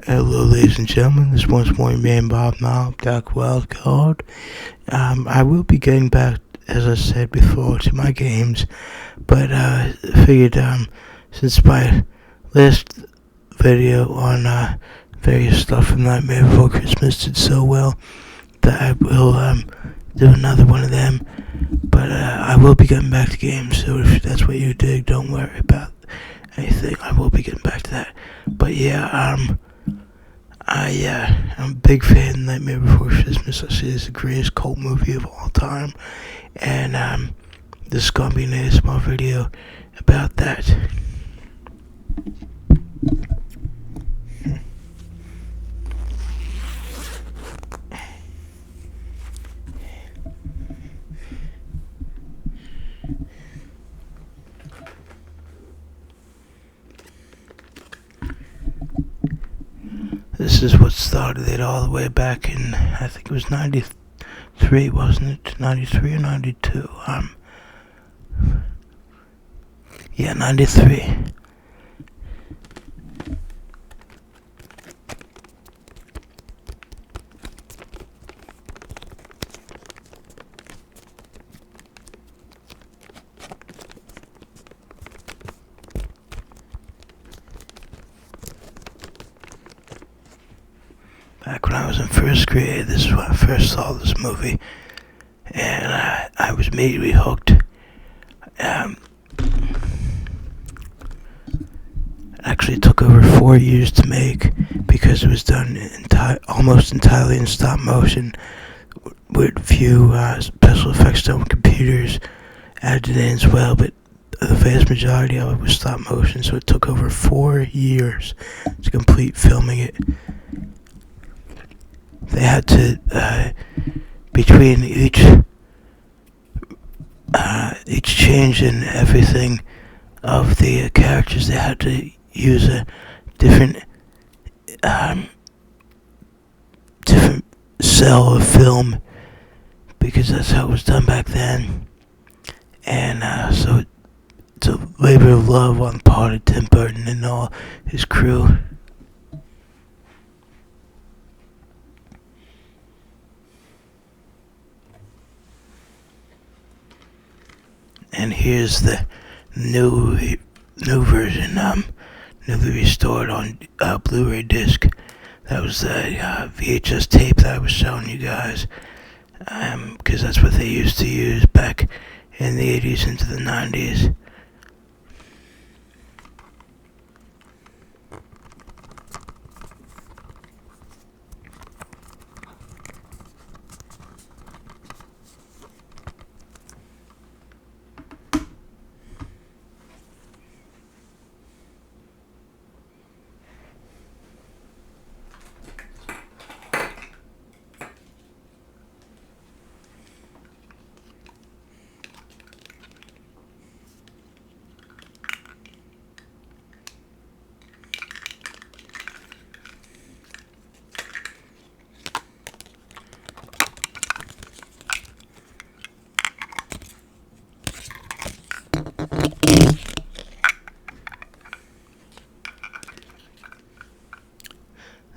Hello, ladies and gentlemen. This once more man Bob Knob, Doc Wildcard. I will be getting back, as I said before, to my games, but figured since my last video on various stuff from Nightmare Before Christmas did so well, that I will do another one of them. But I will be getting back to games, so if that's what you dig, don't worry about anything. I will be getting back to that. But yeah, I'm a big fan of Nightmare Before Christmas. I see it's the greatest cult movie of all time, and this is gonna be an ASMR video about that. This is what started it all the way back in, I think it was 93, wasn't it? 93 or 92? Yeah, 93. Back when I was in first grade, this is when I first saw this movie, and I was immediately hooked. Actually, it took over 4 years to make because it was done almost entirely in stop motion, with few special effects done with computers added in as well, but the vast majority of it was stop motion, so it took over 4 years to complete filming it. They had to, between each change in everything of the characters, they had to use a different cell of film, because that's how it was done back then. And so it's a labor of love on the part of Tim Burton and all his crew. And here's the new version, newly restored on Blu-ray disc. That was the VHS tape that I was showing you guys, because that's what they used to use back in the 80s into the 90s.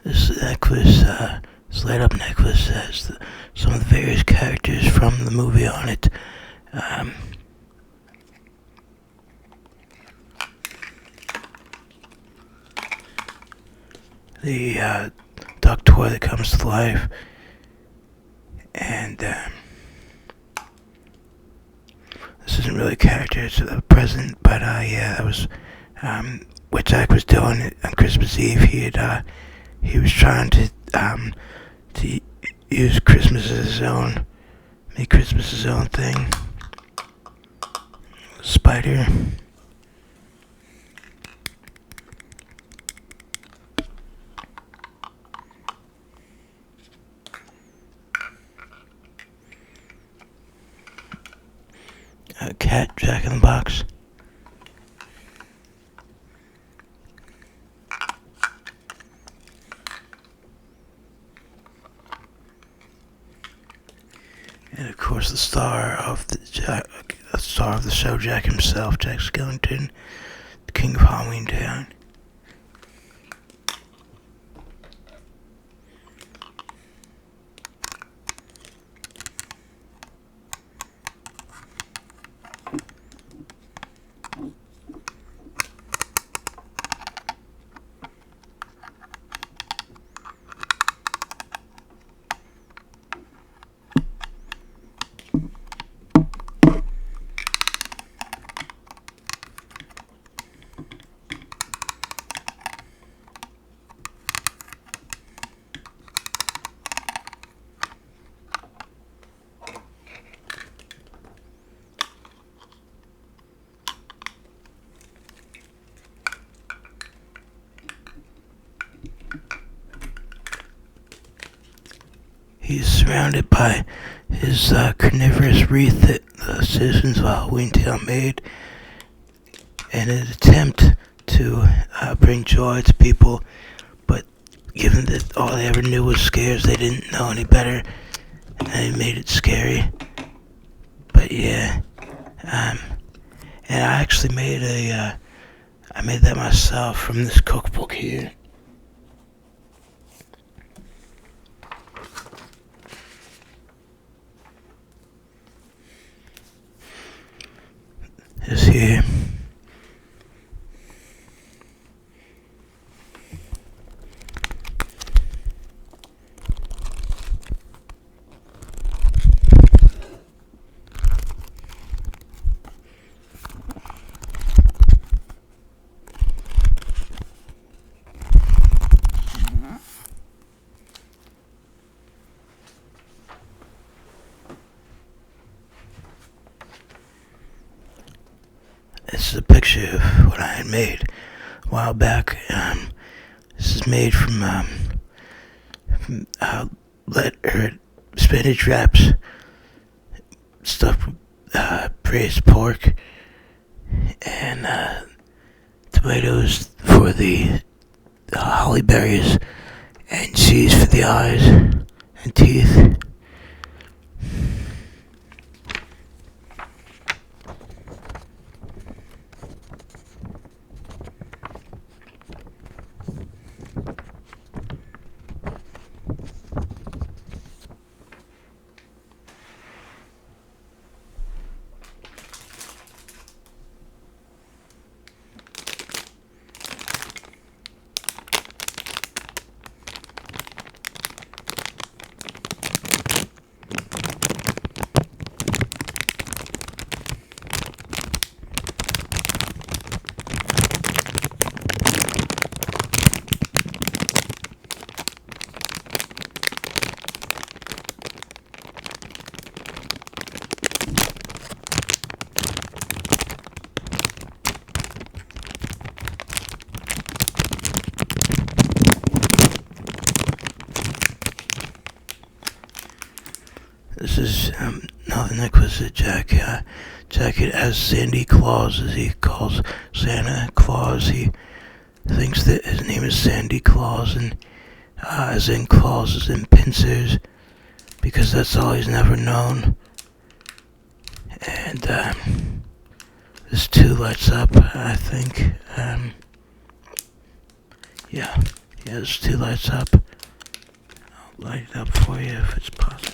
This necklace, this light up necklace has some of the various characters from the movie on it. The duck toy that comes to life, and this isn't really a character, it's a present, but yeah, that was what Jack was doing on Christmas Eve. He was trying to use Christmas as his own, make Christmas his own thing. Spider. A cat, Jack in the Box. And of course, the star of the show, Jack himself, Jack Skellington, the King of Halloween Town. He's surrounded by his carnivorous wreath that the citizens of Halloween Town made in an attempt to bring joy to people, but given that all they ever knew was scares, they didn't know any better, and they made it scary. But yeah, and I actually made I made that myself from this cookbook here. This here. This is a picture of what I had made a while back. This is made from spinach wraps stuffed with braised pork and tomatoes for the holly berries and cheese for the eyes and teeth. This is another necklace that Jack as Sandy Claus, as he calls Santa Claus. He thinks that his name is Sandy Claus, and as in Claus as in pincers, because that's all he's never known. And this too lights up, I think. Yeah, this too lights up. I'll light it up for you if it's possible.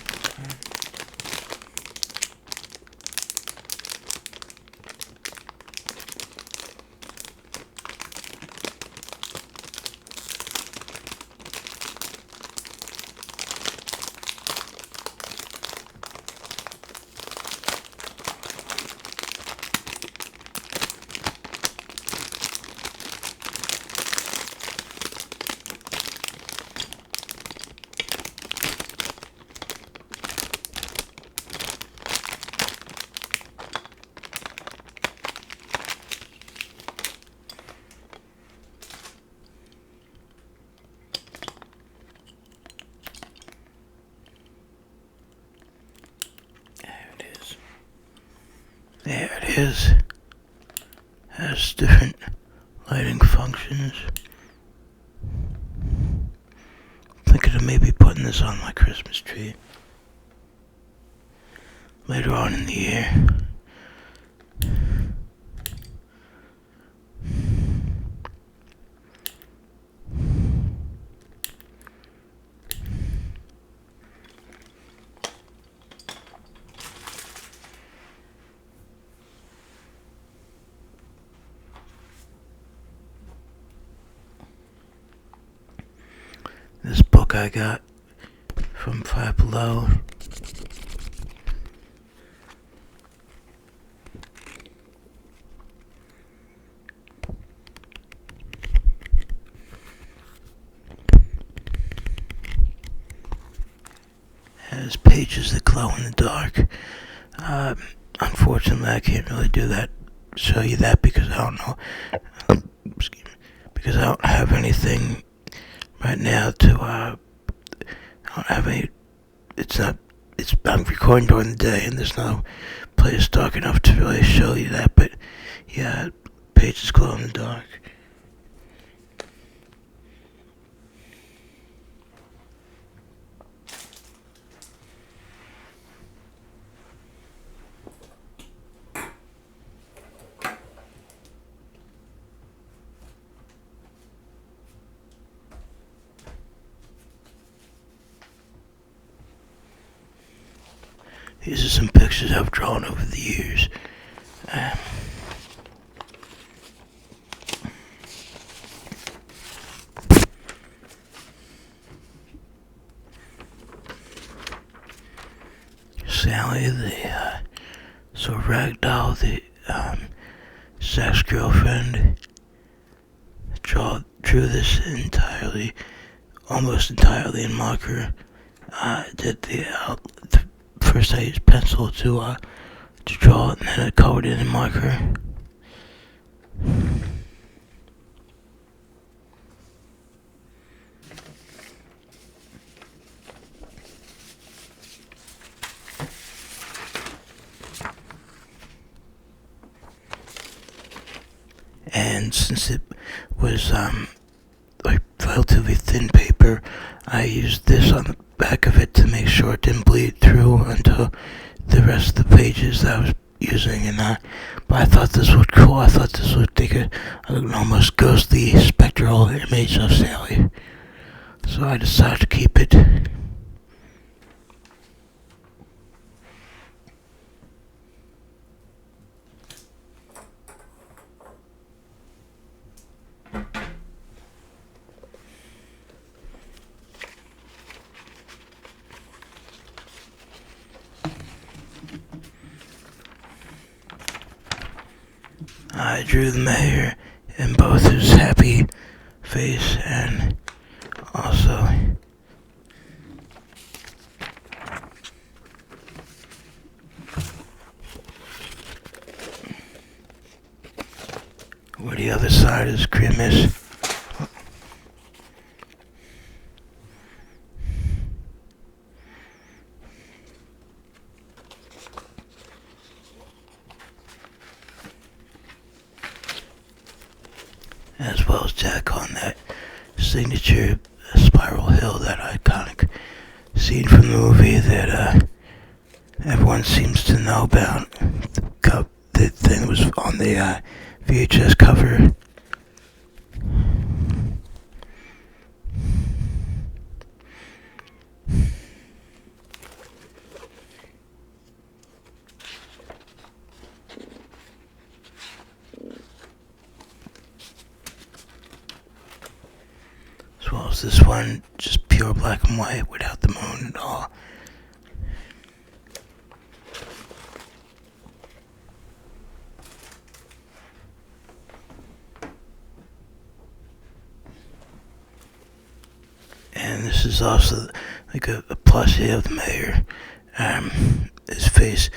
There it is. Has different lighting functions. I'm thinking of maybe putting this on my Christmas tree later on in the year. This book I got from Five Below. Has pages that glow in the dark. Unfortunately, I can't really show you that because I don't know. Because I don't have anything right now I don't have any it's not. I'm recording during the day, and there's no place dark enough to really show you that. But yeah, pages glow in the dark. These are some pictures I've drawn over the years. Sally, the sort of ragdoll, the sex girlfriend, drew this almost entirely in marker. Did the first I used pencil to draw it, and then I colored it in marker. And since it was like relatively thin paper, I used this on the back of it to make sure it didn't bleed through until the rest of the pages that I was using. But I thought this looked cool. I thought this would take an almost ghostly, spectral image of Sally. So I decided to keep it. I drew the mayor in both his happy face and also where the other side is grimace. As well as Jack on that signature spiral hill, that iconic scene from the movie that everyone seems to know about. The thing was on the VHS cover. As well as this one, just pure black and white without the moon at all. And this is also like a plushie of the mayor. His face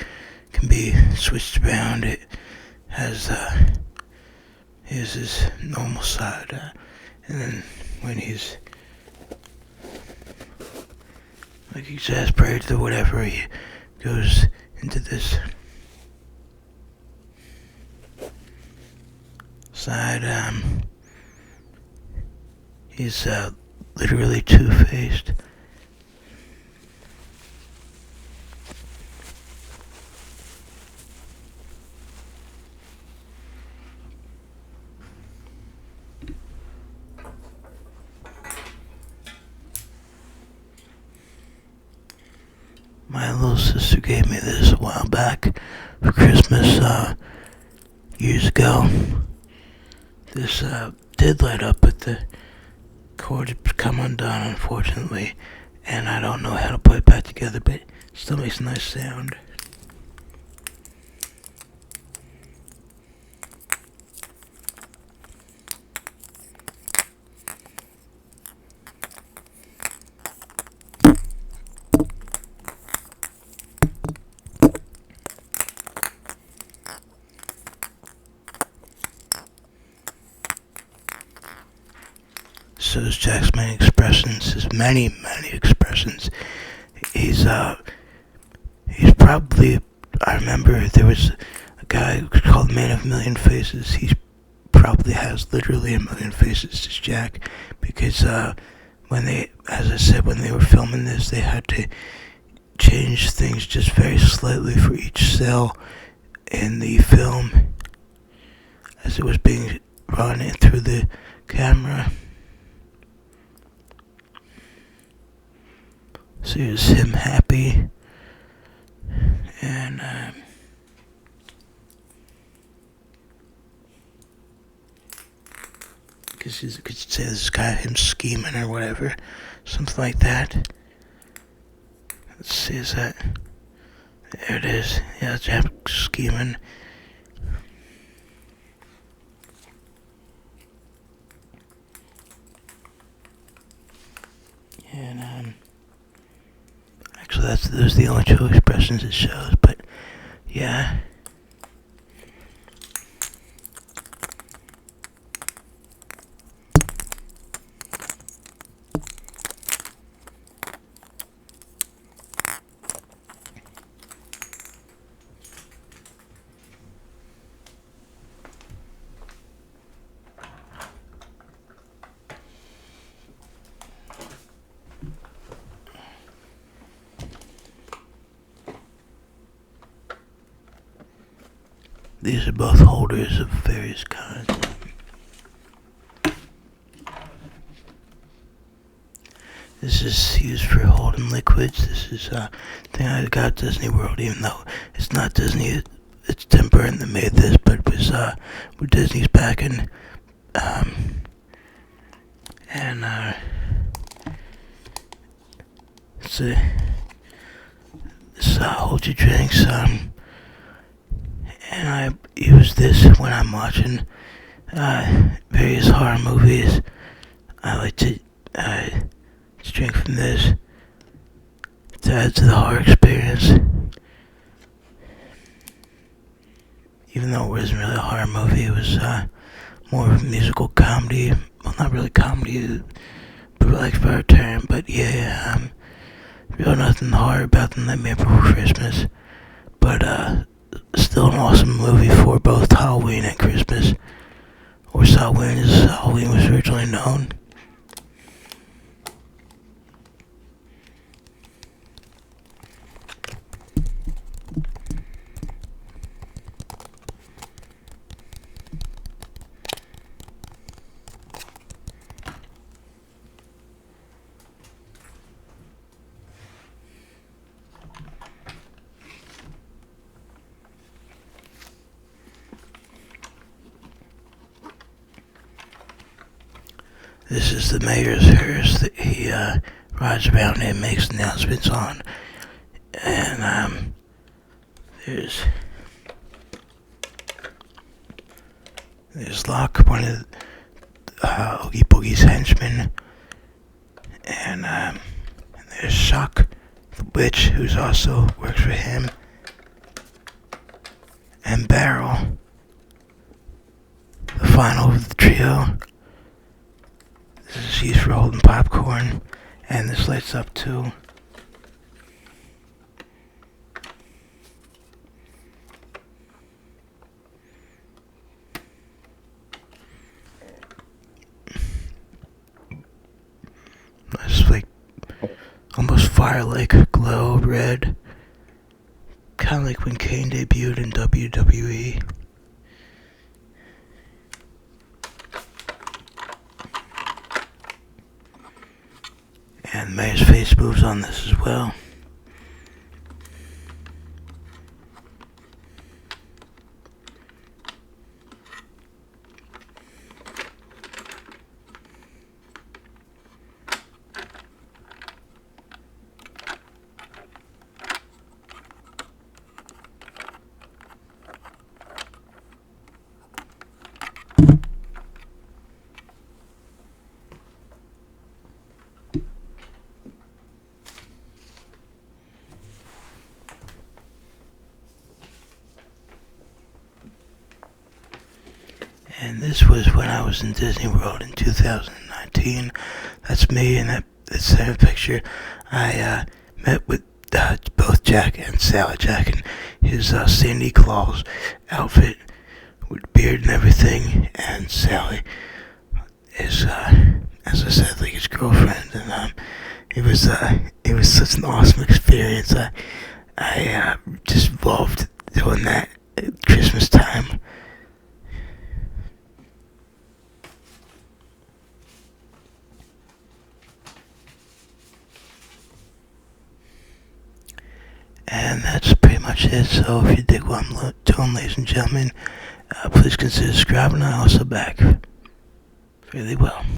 can be switched around. It has here's his normal side, and then when he's like exasperated or whatever, he goes into this side. He's literally two-faced. My little sister gave me this a while back for Christmas, years ago. This did light up, but the cord had come undone, unfortunately, and I don't know how to put it back together, but it still makes a nice sound. So is Jack's many expressions, his many expressions. he's probably, I remember there was a guy called Man of a Million Faces. He probably has literally a million faces, this Jack, because when they, as I said, when they were filming this, they had to change things just very slightly for each cell in the film as it was being run in through the camera. So here's him happy, and because you could say this guy, him scheming or whatever, something like that. Let's see, is that, there it is, yeah, it's him scheming. And actually those are the only two expressions it shows, but yeah. These are both holders of various kinds. This is used for holding liquids. This is a thing I got at Disney World, even though it's not Disney. It's Tim Burton that made this, but it was with Disney's backing. This hold your drinks. And I use this when I'm watching various horror movies. I like to drink from this to add to the horror experience. Even though it wasn't really a horror movie, it was more of a musical comedy. Well, not really comedy, for lack of a better term, but yeah, real nothing horror about the Nightmare Before Christmas. But still an awesome movie for both Halloween and Christmas, or Halloween as Halloween was originally known. This is the mayor's hearse that he rides around and makes announcements on. And there's Locke, one of Oogie Boogie's henchmen. And there's Shock, the witch, who's also works for him. And Barrel, the final of the trio. This is used for holding popcorn, and this lights up too. It's like almost fire-like glow red, kind of like when Kane debuted in WWE. And the mayor's face moves on this as well. And this was when I was in Disney World in 2019. That's me in that picture. I met with both Jack and Sally. Jack in his Sandy Claus outfit with beard and everything, and Sally is, as I said, like his girlfriend. And it was such an awesome experience. I just loved doing that at Christmas time. And that's pretty much it. So if you dig what I'm doing, ladies and gentlemen, please consider subscribing. I also back really well.